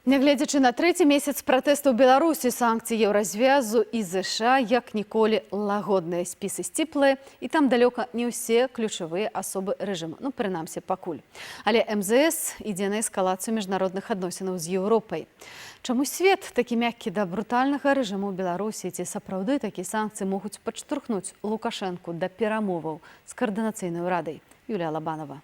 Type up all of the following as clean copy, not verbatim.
Нягледзячы на трэці месяц пратэстаў Беларусі, санкцыі Еўразвязу і ЗША як ніколі лагодныя, спісы сціплыя, і там далёка не ўсе ключавыя асобы рэжыму, прынамсі пакуль. Але МЗС ідзе на эскалацыю міжнародных адносінаў з Еўропай. Чаму свет такі мяккі да брутальнага рэжыму ў Беларусі, ці сапраўды такія санкцыі могуць падштурхнуць Лукашэнку да перамоваў з каардынацыйнай радай? Юлія Лабанова.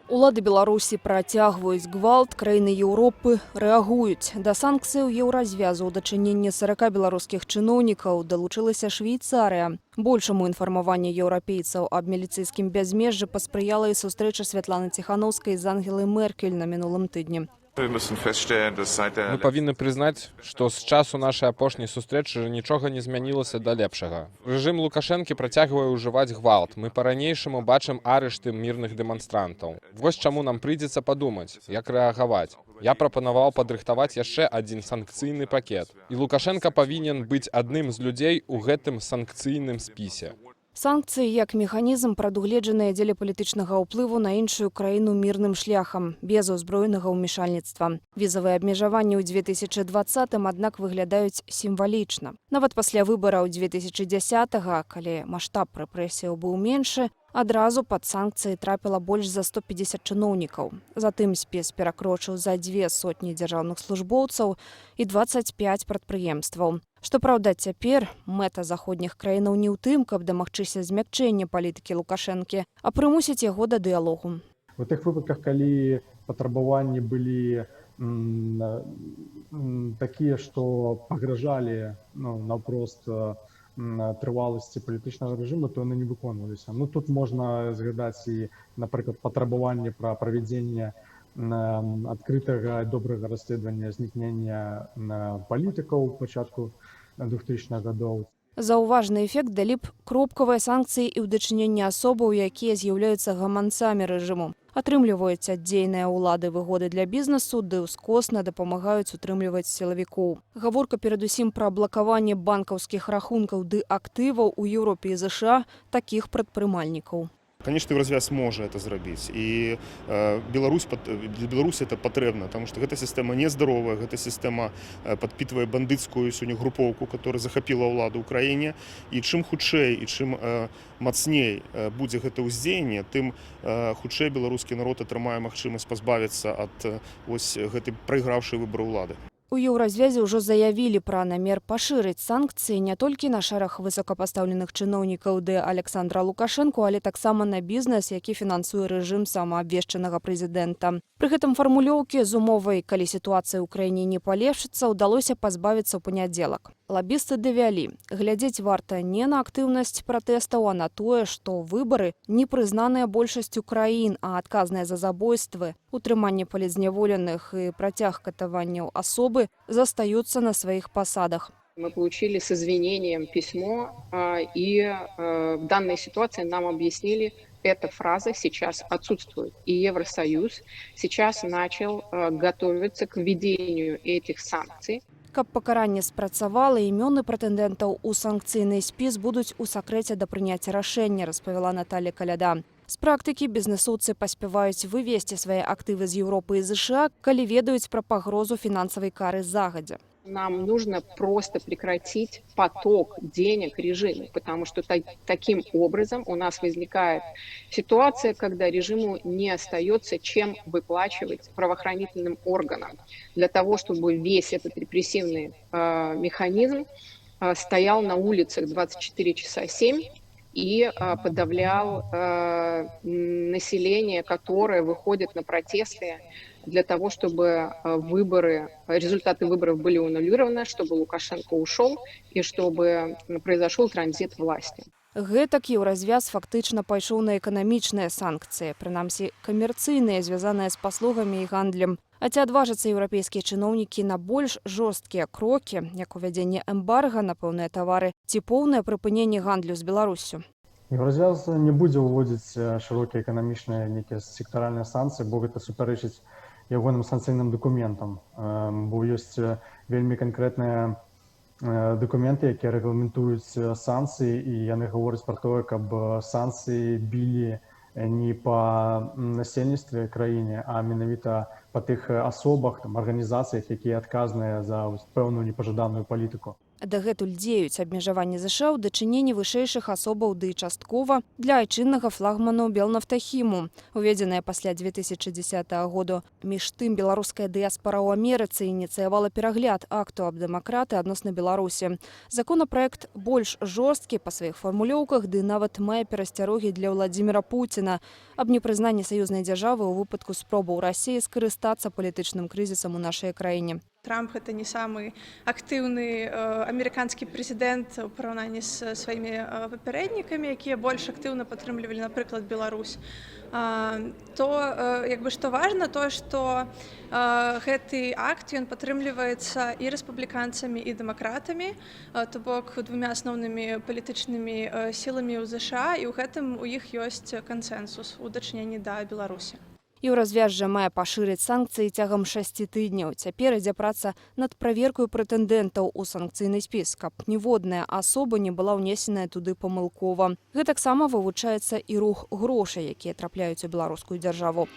Улады Беларусі працягваюць гвалт, краіны Еўропы рэагуюць. Да санкцыяў Еўразвязу ў дачыненні 40 беларускіх чыноўнікаў далучылася Швейцарыя. Большаму інфармаванню еўрапейцаў аб міліцыйскім бязмежжы паспрыяла і сустрэча Святланы Ціханаўскай з Ангелай Меркель на мінулым тыдні. Мы павінны прызнаць, што з часу нашай апошняй сустрэчы нічога не змянілася да лепшага. Рэжым Лукашэнкі працягвае ўжываць гвалт. Мы па-ранейшаму бачым арышты мірных дэманстрантаў. Вось чаму нам прыйдзецца падумаць, як рэагаваць. Я прапанаваў падрыхтаваць яшчэ адзін санкцыйны пакет. І Лукашэнка павінен быць адным з людзей у гэтым санкцыйным спісе. Санкцыі як механізм прадугледжаныя дзеля палітычнага ўплыву на іншую краіну мірным шляхам, без узброенага ўмешальніцтва. Візавыя абмежаванні ў 2020-м, аднак, выглядаюць сімвалічна. Нават пасля выбараў 2010-га, калі маштаб рэпрэсіяў быў меншы, адразу пад санкцыі трапіла больш за 150 чыноўнікаў. Затым спіс перакрочыў за 200 дзяржаўных службоўцаў і 25 прадпрыемстваў. Што праўда, цяпер мэта заходніх краінаў не ў тым, каб дамагчыся змякчэння палітыкі Лукашэнкі, а прымусіць яго да дыялогу. У тых выпадках, калі патрабаванні былі такія, што пагражалі наўпрост трываласці палітычнага рэжыму, то яны не выконваліся. Тут можна згадаць і, напрыклад, патрабаванне пра правядзенне адкрытага добрага расследавання знікнення палітыкаў у пачатку 2000-х гадоў. Заўважны эфект далі б кропкавыя санкцыі і ў дачыненні асобаў, якія з'яўляюцца гаманцамі рэжыму. Атрымліваюць адзейныя ўлады выгоды для бізнесу, ды ўскосна дапамагаюць утрымліваць сілавікоў. Гаворка перадусім пра блакаванне банкаўскіх рахункаў ды актываў у Еўропе і ЗША такіх прадпрымальнікаў. Конечно, Еўразвяз можа это зрабіць, і для Беларусі это патрэбна, потому что гэта сістэма нездаровая, гэта сістэма падпітвае бандыцкую сёння групоўку, которая захапіла ўладу ў краіне, і чым хутчэй і чым мацней будзе гэта ўздзеянне, тым хутчэй беларускі народ атрымае магчымасць пазбавіцца ад гэтай прайграўшай выбару ўлады. У Еўразвязе ўжо заявілі пра намер пашырыць санкцыі не толькі на шэраг высокапастаўленых чыноўнікаў ды Александра Лукашэнку, але таксама на бізнес, які фінансуе рэжым самаабвешчанага прэзідэнта. Пры гэтым фармулёўкі з умовай, калі сітуацыя ў краіне не палепшыцца, удалося пазбавіцца ў панядзелак. Лабісты давялі. Глядзець варта не на актыўнасць пратэстаў, а на тое, што выбары не прызнаныя большасцю краін, а адказныя за забойствы, утрыманне палізняволеных і працяг катаванняў асобы застаюцца на сваіх пасадах. Мы получили с извинением письмо, и в данной ситуации нам объяснили, эта фраза сейчас отсутствует. И Евросоюз сейчас начал готовиться к введению этих санкций. Каб пакаранне спрацавала, імёны прэтэндэнтаў у санкцыйны спіс будуць у сакрэце да прыняцця рашэння, распавяла Наталья Каляда. З практыкі бізнесоўцы паспяваюць вывесці свае актывы з Еўропы і ЗША, калі ведаюць пра пагрозу фінансавай кары загадзя. Нам нужно просто прекратить поток денег режиму, потому что таким образом у нас возникает ситуация, когда режиму не остается чем выплачивать правоохранительным органам для того, чтобы весь этот репрессивный механизм стоял на улицах 24 часа 7 и подавлял население, которое выходит на протесты для того, чтобы результаты выборов были аннулированы, чтобы Лукашенко ушел и чтобы произошел транзит власти. Гэтак Еўразвяз фактычна пайшоў на эканамічныя санкцыі, прынамсі камерцыйныя, звязаныя з паслугамі і гандлем. А ці адважацца еўрапейскія чыноўнікі на больш жорсткія крокі, як увядзенне эмбарга на пэўныя тавары ці поўнае прыпыненне гандлю з Беларуссю? Еўразвяз не будзе ўводзіць шырокія эканамічныя нейкія сектаральныя санкцыі, бо гэта супярэчыць ягоным санкцыйным дакументам, бо ёсць вельмі канкрэтныя дакументы, якія рэгламентуюць санкцыі, і яны гавораць пра тое, каб санкцыі білі не па насельніцтве краіны, а менавіта па тых асобах, там, арганізацыях, якія адказныя за пэўную непажаданую палітыку. Дагэтуль дзеюць абмежаванні ЗША ў дачыненні вышэйшых асобаў ды часткова для айчыннага флагману Белнафтахіму, уведзенае пасля 2010 году. Між тым, беларуская дыяспара ў Амерыцы ініцыявала перагляд акту аб дэмакраты адносна Беларусі. Законапраект больш жорсткі па сваіх фармулёўках, ды нават мае перасцярогі для Владзіміра Пуціна аб непрызнанні саюзнай дзяржавы ў выпадку спробаў Расіі скарыстацца палітычным крызісам у нашай краіне. Трамп – это не самый активный американский президент у параўнанні з сваімі папярэднікамі, якія больш актыўна падтрымлівалі, напрыклад, Беларусь. То, што важна, то, што гэты акт, ён падтрымліваецца і рэспубліканцамі, і дэмакратамі, то бок двумя асноўнымі палітычнымі сіламі ў ЗША, і ў гэтым у іх ёсць кансэнсус у дачыненні да Беларусі. Еўразвяз мае пашырыць санкцыі цягам 6 тыдняў. Цяпер ідзе праца над праверкаю прэтэндэнтаў у санкцыйны спіс, каб ніводная асоба не была ўнесеная туды памылкова. Гэтаксама вывучаецца і рух грошай, якія трапляюць у беларускую дзяржаву.